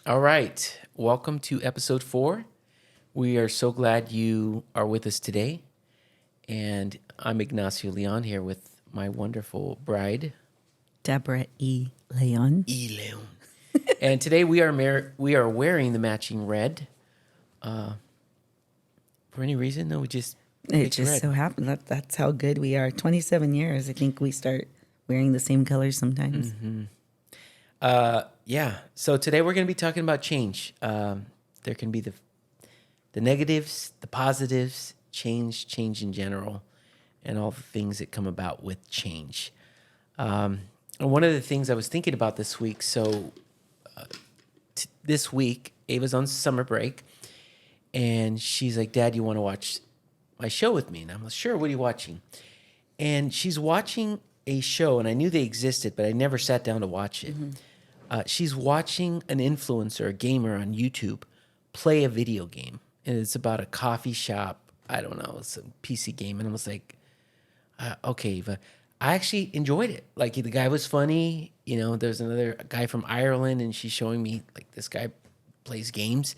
All right. Welcome to episode 4. We are so glad you are with us today. And I'm Ignacio Leon here with my wonderful bride, Debra E. Leon. Leon. And today we are wearing the matching red. For any reason? No, we just It picked just red. so happened that's how good we are. 27 years. I think we start wearing the same colors sometimes. Yeah. So today we're going to be talking about change. There can be the negatives, the positives, change in general, and all the things that come about with change. And one of the things I was thinking about this week, this week, Ava's on summer break, and she's like, Dad, you want to watch my show with me? And I'm like, sure, what are you watching? And she's watching a show, and I knew they existed, but I never sat down to watch it. She's watching an influencer, a gamer on YouTube, play a video game. And it's about a coffee shop. I don't know, it's a PC game. And I was like, okay, Eva. I actually enjoyed it. Like, the guy was funny. You know, there's another guy from Ireland, and she's showing me, like, this guy plays games.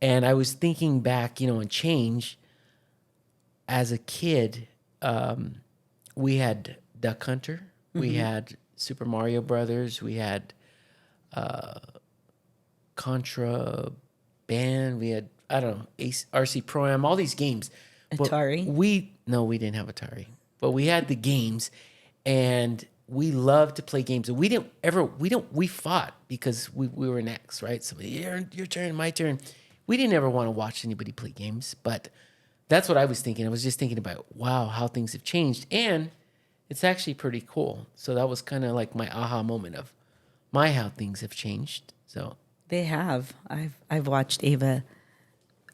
And I was thinking back, on change. As a kid, we had Duck Hunter. We had Super Mario Brothers. We had Contra Band. We had, I don't know, RC Pro-Am, all these games. Atari? But we didn't have Atari. But we had the games, and we loved to play games. And we fought because we were next, right? So your turn, my turn. We didn't ever want to watch anybody play games, but that's what I was thinking. I was just thinking about, wow, how things have changed. And it's actually pretty cool. So that was kind of like my aha moment of how things have changed. So They have. I've watched Ava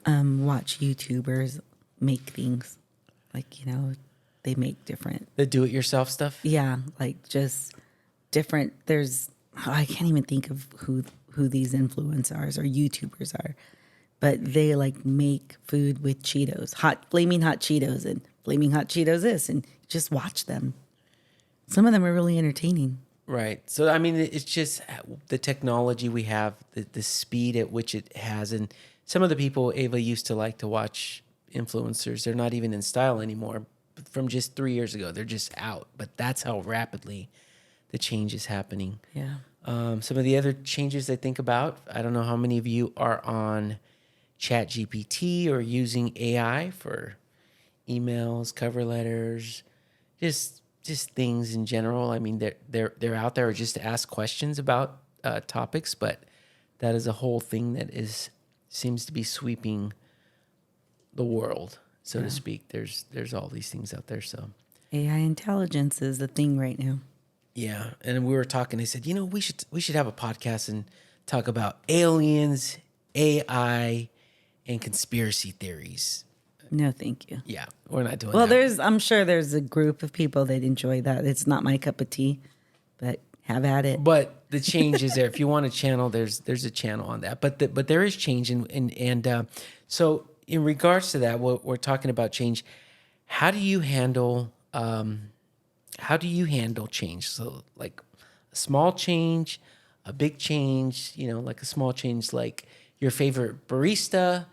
watch YouTubers make things. Like, they make different. the do-it-yourself stuff. Yeah, like just different. I can't even think of who these influencers or YouTubers are. But they like make food with Cheetos, flaming hot Cheetos and flaming hot Cheetos this, and just watch them. Some of them are really entertaining. Right. So, I mean, it's just the technology we have, the speed at which it has. And some of the people Ava used to like to watch, influencers, they're not even in style anymore from just 3 years ago. They're just out. But that's how rapidly the change is happening. Yeah. Some of the other changes I think about, I don't know how many of you are on ChatGPT or using AI for emails, cover letters, just things in general. I mean, they're out there just to ask questions about topics, but that is a whole thing that seems to be sweeping the world, so to speak. There's all these things out there. So AI intelligence is a thing right now. yeah, and we were talking. They said, we should have a podcast and talk about aliens, AI, and conspiracy theories. No, thank you. Yeah, we're not doing Well, that. I'm sure there's a group of people that enjoy that. It's not my cup of tea, but have at it. But the change is there. If you want a channel, there's a channel on that. But there is change, and so in regards to that, what we're talking about change. How do you handle change? So like a small change, a big change. Like a small change, like your favorite barista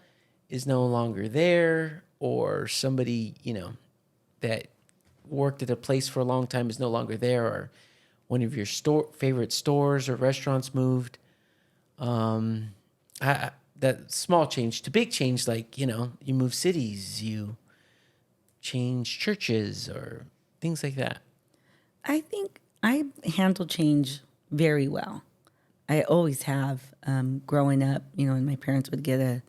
is no longer there, or somebody, that worked at a place for a long time is no longer there, or one of your favorite stores or restaurants moved. That small change to big change, like, you move cities, you change churches or things like that. I think I handle change very well. I always have. Growing up, and my parents would get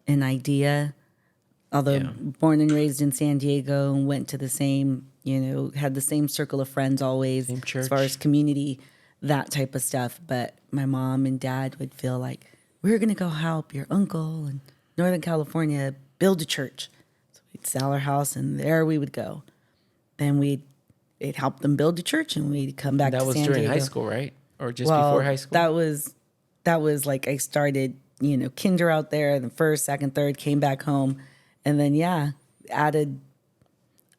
an idea. Although born and raised in San Diego and went to the same, had the same circle of friends always, Same church. as far as community, that type of stuff. But my mom and dad would feel like, we're going to go help your uncle in Northern California build a church. So we'd sell our house and there we would go. Then we'd help them build a church and we'd come back to San Diego. That was during high school, right? Or just before high school? That was like I started, kinder out there, the first, second, third, came back home. And then, added,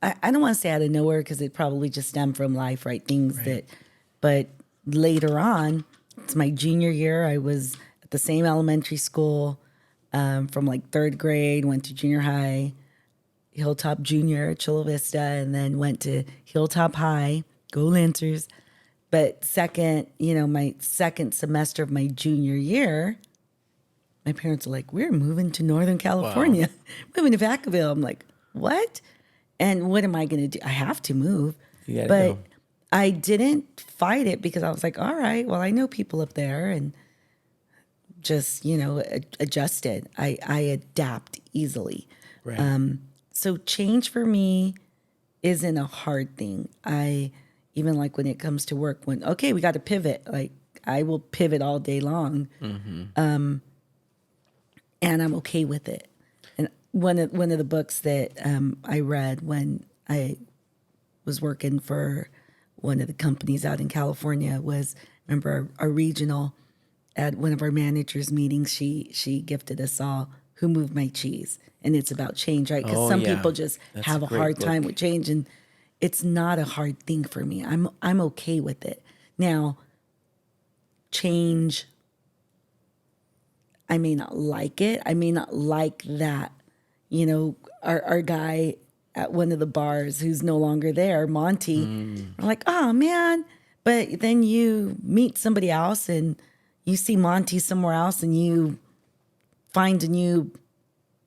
I don't want to say out of nowhere because it probably just stemmed from life, right? But later on, it's my junior year. I was at the same elementary school from like third grade, went to junior high, Hilltop Junior at Chula Vista, and then went to Hilltop High, go Lancers. But my second semester of my junior year, my parents are like, we're moving to Northern California, moving to Vacaville. I'm like, what? And what am I going to do? I have to move. You gotta But go. I didn't fight it because I was like, all right, well, I know people up there and just, adjusted. I adapt easily. Right. So change for me isn't a hard thing. I even like when it comes to work, okay, we got to pivot. Like I will pivot all day long, and I'm okay with it. And one of the books that I read when I was working for one of the companies out in California was, remember our regional, at one of our managers meetings, she gifted us all Who Moved My Cheese, and it's about change, right? Because Oh, some yeah. people just That's a have a great hard time book. with change, and it's not a hard thing for me. I'm okay with it. Now, change, I may not like it. I may not like that. Our guy at one of the bars who's no longer there, Monty, I'm like, oh man. But then you meet somebody else and you see Monty somewhere else and you find a new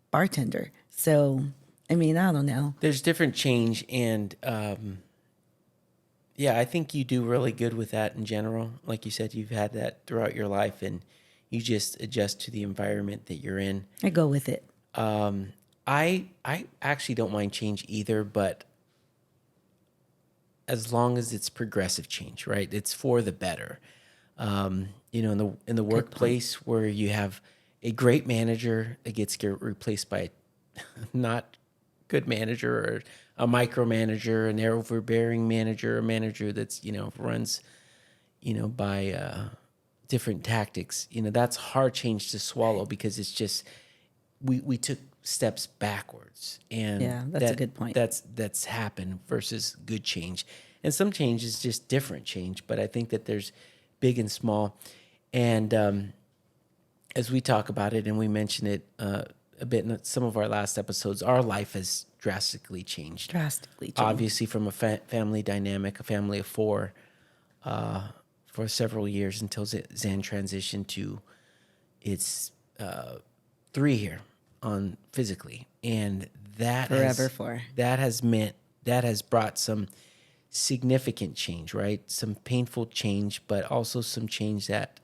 bartender. So, I mean, I don't know. There's different change, and yeah, I think you do really good with that in general. Like you said, you've had that throughout your life, and you just adjust to the environment that you're in. I go with it. I actually don't mind change either, but as long as it's progressive change, right? It's for the better. In the workplace where you have a great manager that gets replaced by a not good manager, or a micromanager, an overbearing manager, a manager that's runs by different tactics. That's hard change to swallow, because it's just we took steps backwards, and Yeah, that's a good point. that's happened versus good change. And some change is just different change, but I think that there's big and small. And as we talk about it, and we mention it a bit in some of our last episodes, our life has drastically changed. Drastically changed. Obviously, from a family dynamic, a family of four, for several years until Zan transitioned to its three here on physically, and Forever for. that has brought some significant change, right? Some painful change, but also some change that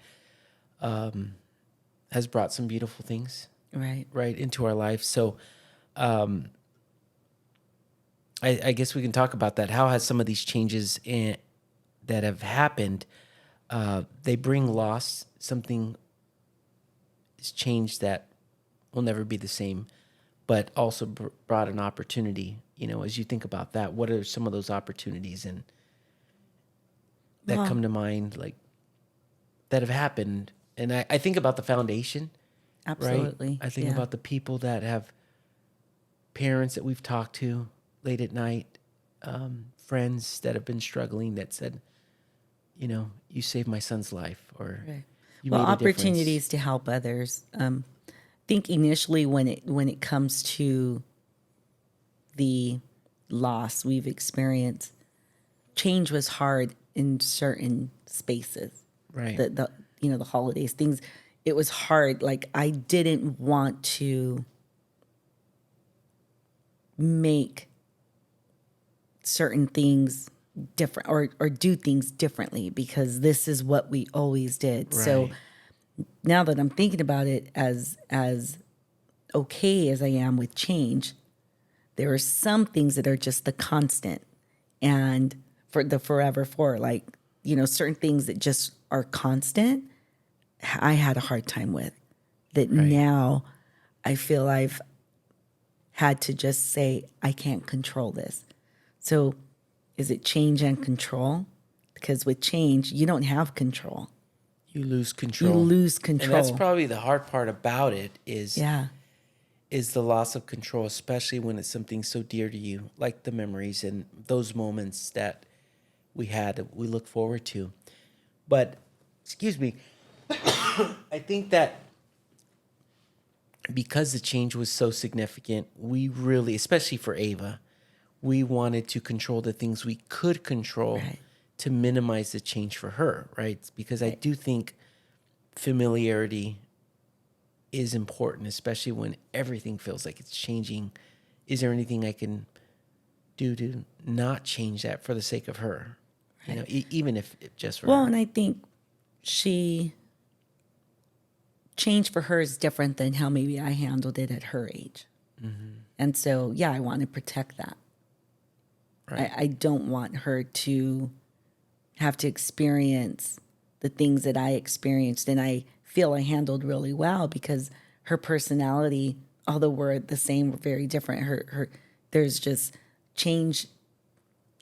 has brought some beautiful things Right. into our life. So I guess we can talk about that. How has some of these changes that have happened, they bring loss, something is changed that will never be the same, but also brought an opportunity. As you think about that, what are some of those opportunities and that Well, come to mind, like that have happened? And I think about the foundation, absolutely. right? I think Yeah. about the people that have parents that we've talked to late at night, friends that have been struggling that said, you saved my son's life, or Right. you Well, made a difference. opportunities to help others. Think initially when it comes to the loss we've experienced, change was hard in certain spaces. Right. The holidays, things, it was hard. Like I didn't want to make certain things different or do things differently because this is what we always did. So Right. now that I'm thinking about it, as okay as I am with change, there are some things that are just the constant, and for the forever for, like, certain things that just are constant, I had a hard time with. That Right. now I feel I've had to just say, I can't control this. So is it change and control? Because with change, you don't have control. You lose You control. lose And that's control. probably the hard part about it is Yeah. the loss of control, especially when it's something so dear to you, like the memories and those moments that we had that we look forward to. But excuse me, I think that because the change was so significant, we really, especially for Ava, we wanted to control the things we could control Right. to minimize the change for her, right? Because I Right. do think familiarity is important, especially when everything feels like it's changing. Is there anything I can do to not change that for the sake of her? You know, even if just for Well, her. and I think she change for her is different than how maybe I handled it at her age. And so, yeah, I want to protect that. Right. I don't want her to have to experience the things that I experienced. And I feel I handled really well because her personality, although we're the same, we're very different. There's just change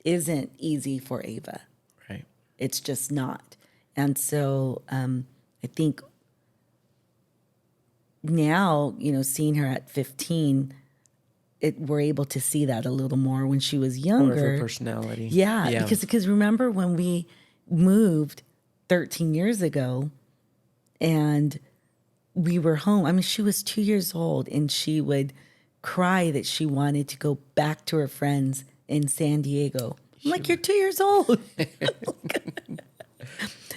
isn't easy for Ava. Right. It's just not. And so I think now, seeing her at 15, we're able to see that a little more. When she was More of her younger, personality. yeah, because remember when we moved 13 years ago and we were home. I mean, she was 2 years old and she would cry that she wanted to go back to her friends in San Diego. I'm like, you're 2 years old.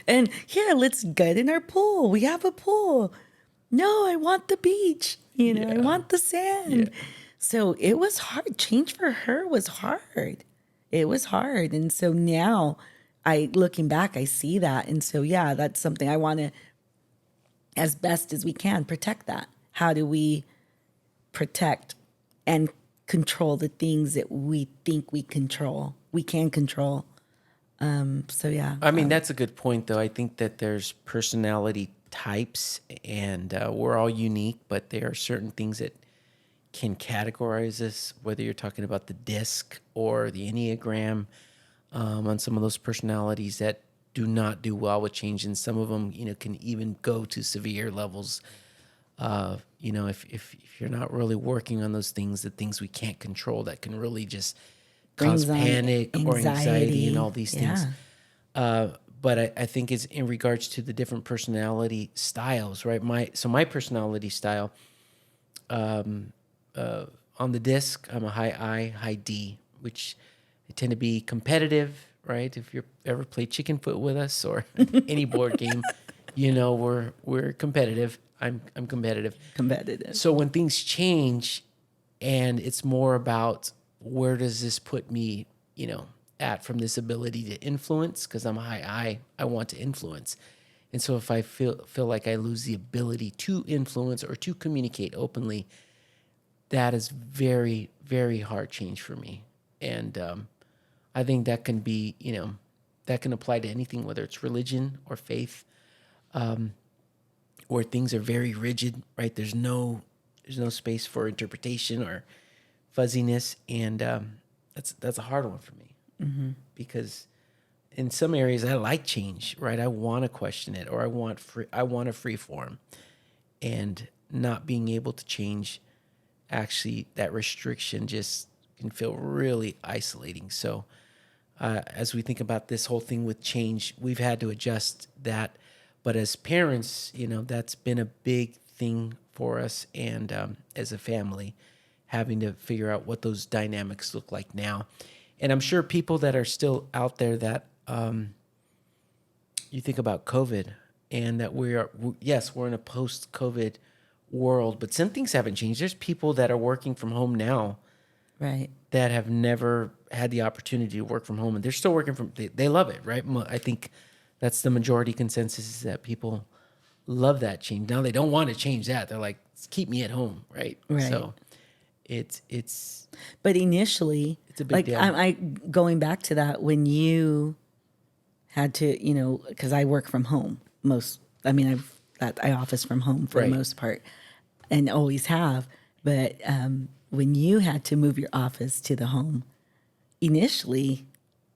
And here, let's get in our pool. We have a pool. No, I want the beach. I Yeah. want the sand. Yeah. So it was hard. Change for her was hard. It was hard. And so now looking back, I see that. And so, yeah, that's something I want to, as best as we can, protect that. How do we protect and control the things that we think we can control? So, yeah. I mean, that's a good point, though. I think that there's personality types, and we're all unique, but there are certain things that can categorize us, whether you're talking about the DISC or the Enneagram, on some of those personalities that do not do well with change. And some of them, can even go to severe levels. If you're not really working on those things, the things we can't control that can really just cause Brings on panic or anxiety and all these things. Yeah. But I think it's in regards to the different personality styles, right? My personality style, on the disc, I'm a high I, high D, which I tend to be competitive, right? If you've ever played Chicken Foot with us or any board game, we're competitive. I'm competitive. Competitive. So when things change, and it's more about where does this put me, at from this ability to influence, because I'm a high I want to influence. And so if I feel like I lose the ability to influence or to communicate openly, that is very, very hard change for me. And I think that can be, that can apply to anything, whether it's religion or faith, where things are very rigid, right? There's no space for interpretation or fuzziness, and that's a hard one for me, because in some areas I like change, right? I want to question it, or I want a free form, and not being able to change, actually, that restriction just can feel really isolating. So as we think about this whole thing with change, we've had to adjust that. But as parents, that's been a big thing for us, and as a family, having to figure out what those dynamics look like now. And I'm sure people that are still out there that you think about COVID, and that we're in a post-COVID world, but some things haven't changed. There's people that are working from home now, Right. that have never had the opportunity to work from home, and they're still working from. They love it, right? I think that's the majority consensus, is that people love that change. Now they don't want to change that. They're like, keep me at home, right? Right. So it's But initially, it's a big like deal. I going back to that, when you had to, because I work from home I office from home for Right. the most part, and always have. But when you had to move your office to the home, initially,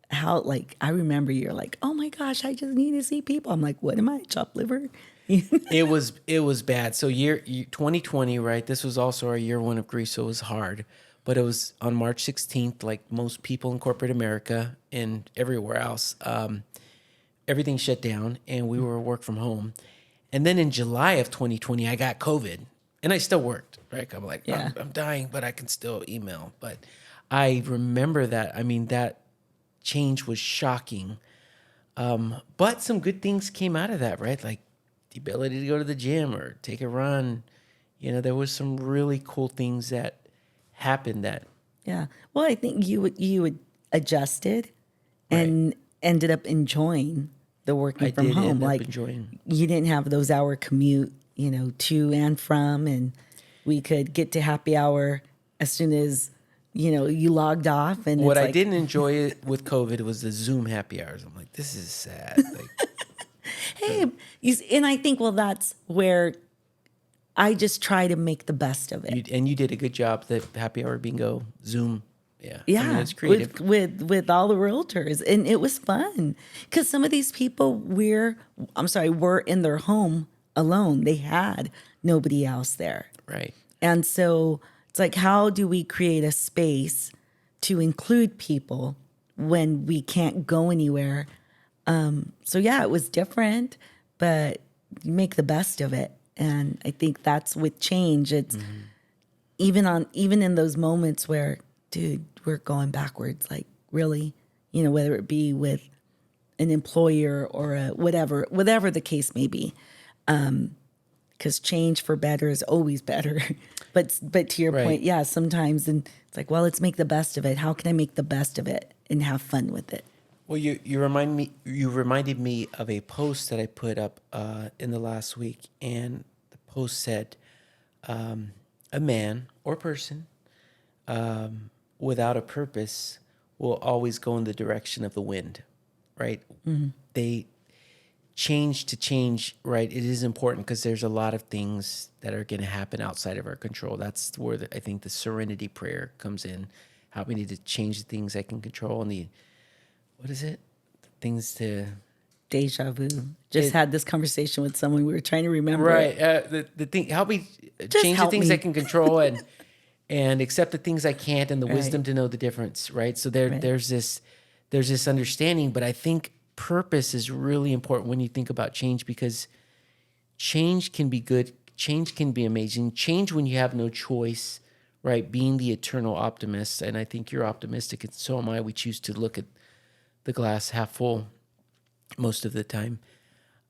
I remember you're like, oh my gosh, I just need to see people. I'm like, what am I, chopped liver? It was bad. So year 2020, right? This was also our year one of grief, so it was hard. But it was on March 16th, like most people in corporate America and everywhere else, everything shut down, and we were work from home. And then in July of 2020, I got COVID, and I still worked. Right? I'm like, Yeah. I'm dying, but I can still email. But I remember that. I mean, that change was shocking. But some good things came out of that, right? Like the ability to go to the gym or take a run. You know, there was some really cool things that happened that, Yeah. Well, I think you would adjusted right. and ended up enjoying the working I from did home. end up Like enjoying. you didn't have those hour commute, to and from, and we could get to happy hour as soon as, you logged off, and What it's I like, didn't enjoy with COVID was the Zoom happy hours. I'm like, this is sad. Like, hey, and I think, well, that's where I just try to make the best of it. you did a good job. The happy hour bingo Zoom. Yeah, I mean, Yeah, it's creative. with all the realtors, and it was fun because some of these people were in their home alone. They had nobody else there, Right. and so it's like, how do we create a space to include people when we can't go anywhere? So yeah, it was different, but you make the best of it, and I think that's with change. It's even in those moments where, dude, we're going backwards, like really, whether it be with an employer or whatever the case may be, because change for better is always better. but to your Right. point, yeah, sometimes, and it's like, well, let's make the best of it. How can I make the best of it and have fun with it? Well, you reminded me of a post that I put up in the last week, and the post said, "A man or person without a purpose will always go in the direction of the wind." Right? They change to change. Right? It is important because there's a lot of things that are going to happen outside of our control. That's where I think the serenity prayer comes in. Help me to change the things I can control, and the what is it? Things to Deja vu. Just had this conversation with someone. We were trying to remember right. it. The thing help me Just change the help things me. I can control and accept the things I can't, and the Right. wisdom to know the difference. Right. So Right. there's this understanding, but I think purpose is really important when you think about change, because change can be good. Change can be amazing. Change when you have no choice. Right. Being the eternal optimist, and I think you're optimistic, and so am I. We choose to look at the glass half full most of the time.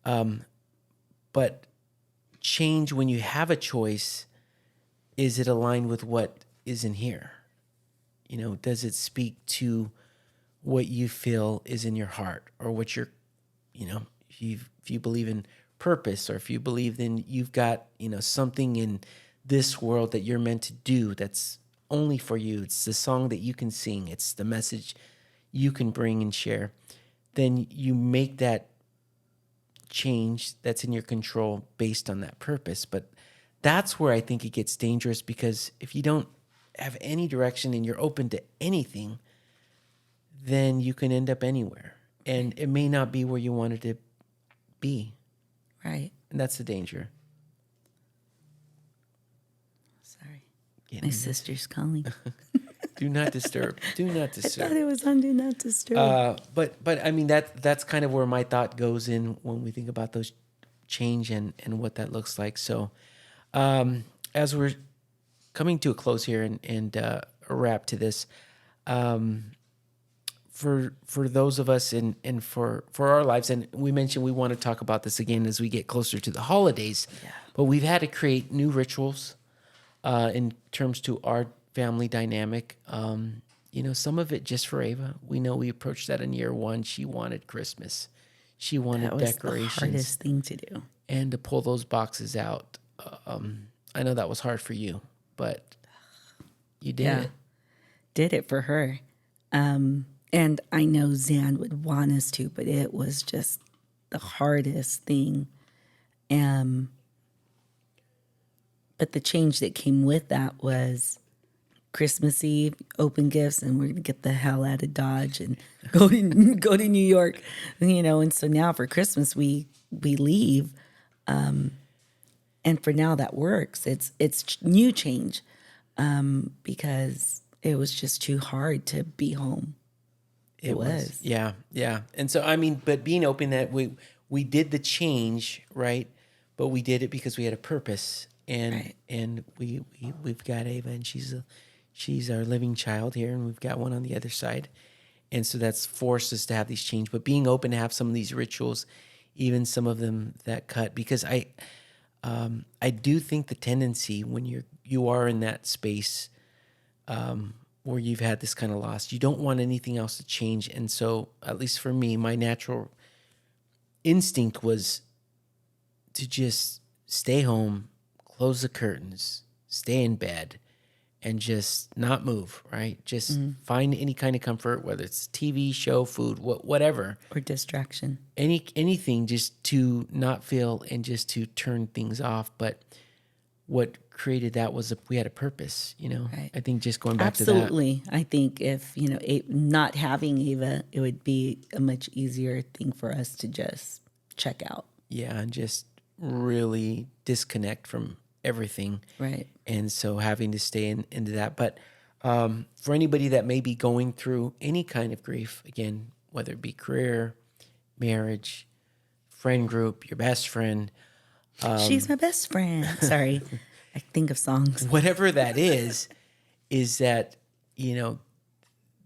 But change when you have a choice, is it aligned with what is in here? Does it speak to what you feel is in your heart, or what you're, if you believe in purpose, or if you believe in you've got, something in this world that you're meant to do that's only for you. It's the song that you can sing. It's the message you can bring and share. Then you make that change that's in your control based on that purpose. But that's where I think it gets dangerous, because if you don't have any direction and you're open to anything, then you can end up anywhere. And it may not be where you wanted to be. Right. And that's the danger. Sorry. Getting My sister's calling. Do not disturb. Do not I thought disturb. it was on Do Not Disturb. But I mean that's kind of where my thought goes in when we think about those change and what that looks like. So as we're coming to a close here and a wrap to this, for those of us and for our lives, and we mentioned we want to talk about this again as we get closer to the holidays, but we've had to create new rituals in terms to our family dynamic. Some of it just for Ava. We know we approached that in year one. She wanted Christmas. She wanted That was decorations. the hardest thing to do. And to pull those boxes out. I know that was hard for you, but you did it. Did it for her. And I know Zan would want us to, but it was just the hardest thing. But the change that came with that was Christmas Eve, open gifts, and we're going to get the hell out of Dodge and go to New York, And so now for Christmas we leave, and for now that works. It's new change, because it was just too hard to be home. It was. Yeah. And so, I mean, but being open that we did the change, right? but we did it because we had a purpose, and Right. we've got Ava, and she's our living child here, and we've got one on the other side, and so that's forced us to have these change. But being open to have some of these rituals, even some of them that cut, because I do think the tendency when you are in that space where you've had this kind of loss, you don't want anything else to change. And so, at least for me, my natural instinct was to just stay home, close the curtains, stay in bed, and just not move, right? Just find any kind of comfort, whether it's TV, show, food, whatever. Or distraction. Anything just to not feel and just to turn things off. But what created that was we had a purpose, Right. I think just going back to that. Absolutely. I think if, not having Ava, it would be a much easier thing for us to just check out. Yeah, and just really disconnect from everything. Right. And so having to stay into that. But for anybody that may be going through any kind of grief, again, whether it be career, marriage, friend group, your best friend, She's my best friend. Sorry. I think of songs. whatever that is that,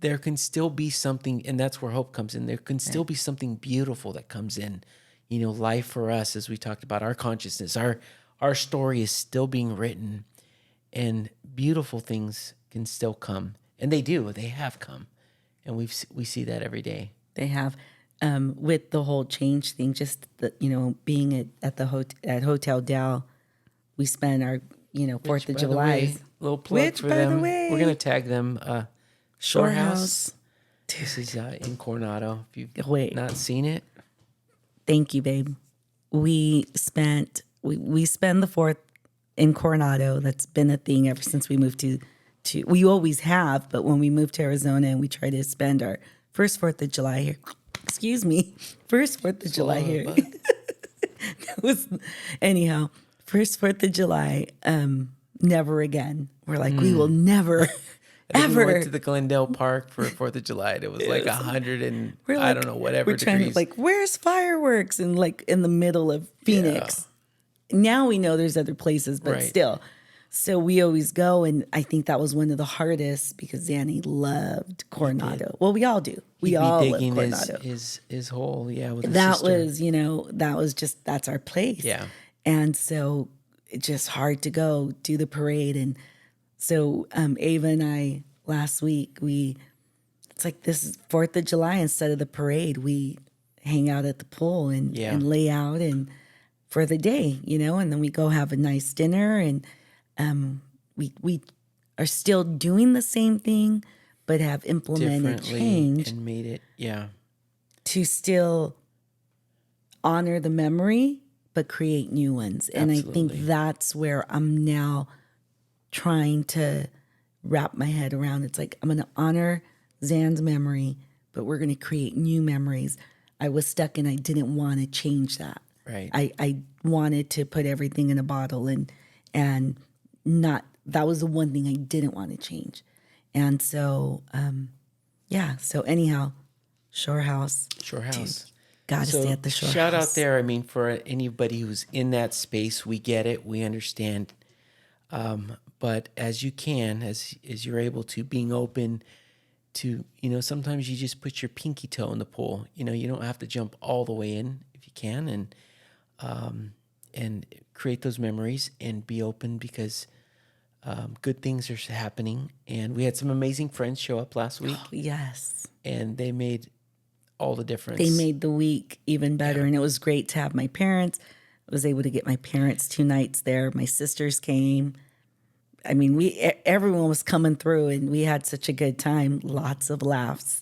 there can still be something, and that's where hope comes in. There can still be something beautiful that comes in. Life for us, as we talked about, our consciousness, our story is still being written, and beautiful things can still come. And they do. They have come. And we see that every day. They have, with the whole change thing, just being at Hotel Dell, we spend our, 4th of July. Little plug Which, for by the them. way- We're going to tag them. Shore Shore House. House. This is in Coronado. If you've Wait. not seen it. Thank you, babe. We spend the 4th in Coronado. That's been a thing ever since we moved to we always have, but when we moved to Arizona and we try to spend our first 4th of July here. Excuse me. First 4th of July here. That was anyhow. First 4th of July, never again. We're like, we will never We went to the Glendale Park for 4th of July. And it was like 100 and We're I like- don't know, whatever we're trying degrees. to, like, where's fireworks? And like in the middle of Phoenix. Now we know there's other places, but Right. still. So we always go, and I think that was one of the hardest because Zanny loved Coronado. Well, we all do. We He'd be all love digging Coronado. his hole, with his That sister. was, that's our place. Yeah. And so it's just hard to go do the parade. And so Ava and I, last week, it's like this is 4th of July instead of the parade. We hang out at the pool and lay out and for the day, and then we go have a nice dinner, and we are still doing the same thing, but have implemented Differently change and made it, to still honor the memory, but create new ones. And I think Absolutely. that's where I'm now trying to wrap my head around. It's like, I'm going to honor Zan's memory, but we're going to create new memories. I was stuck and I didn't want to change that. Right. I wanted to put everything in a bottle and not, that was the one thing I didn't want to change. And so, so anyhow, Shore House. Shore House. Got to stay at the Shore shout House. out there. I mean, for anybody who's in that space, we get it. We understand. But as you can, as you're able to, being open to, sometimes you just put your pinky toe in the pool. You don't have to jump all the way in if you can, and create those memories and be open because good things are happening. And we had some amazing friends show up last week, Yes. and they made all the difference. They made the week even better. And it was great to have my parents. I was able to get my parents 2 nights there. My sisters came. I mean, everyone was coming through, and we had such a good time. Lots of laughs.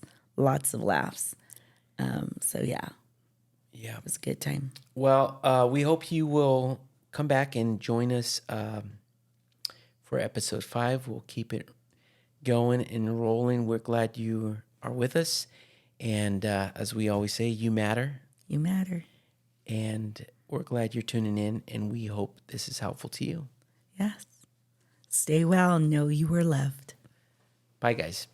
So yeah, it was a good time. Well, we hope you will come back and join us for episode 5. We'll keep it going and rolling. We're glad you are with us. And as we always say, you matter. You matter. And we're glad you're tuning in, and we hope this is helpful to you. Yes. Stay well. Know you are loved. Bye, guys.